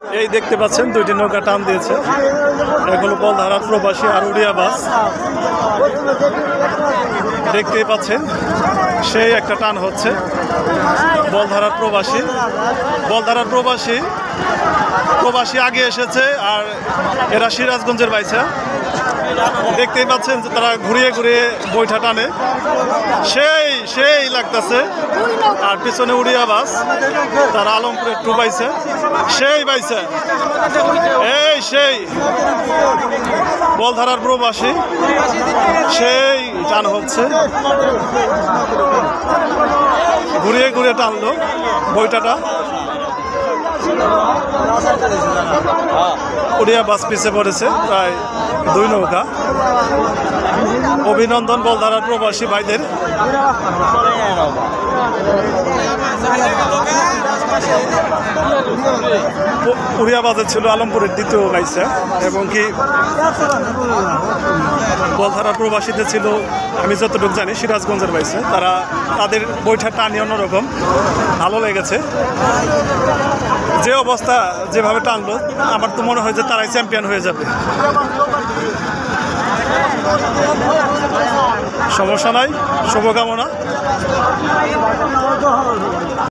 এই দেখতে পাচ্ছেন দুইটি নৌকা টান দিয়েছে। এক হলো বলধারা প্রবাসী আর উড়িয়া বাস। দেখতেই পাচ্ছেন সেই একটা টান হচ্ছে। বলধারার প্রবাসী আগে এসেছে আর এরা সিরাজগঞ্জের বাইচা। দেখতেই পাচ্ছেন যে তারা ঘুরিয়ে ঘুরিয়ে বৈঠা টানে, সেই লাগতেছে। আর পিছনে উড়িয়া বাস, তারা আলমপুরে টু বাইছে, সেই বলধারার প্রবাসী, সেই টান হচ্ছে। ঘুরিয়ে ঘুরিয়ে টানলো বৈঠাটা। উড়িয়া বাস পিছে পড়েছে প্রায় 2 নৌকা। অভিনন্দন বলধারার প্রবাসী ভাইদের। উড়িয়া বাসে ছিল আলমপুরের দ্বিতীয় গাইছে, এবং কি বলধারার প্রবাসীতে ছিল আমি যতটুকু জানি সিরাজগঞ্জের বাইছে। তারা তাদের বৈঠা টানি অন্যরকম, ভালো লেগেছে। যে অবস্থা যেভাবে টানলো, আমার তো মনে হয় যে তারাই চ্যাম্পিয়ন হয়ে যাবে। সমস্যা নাই, শুভকামনা।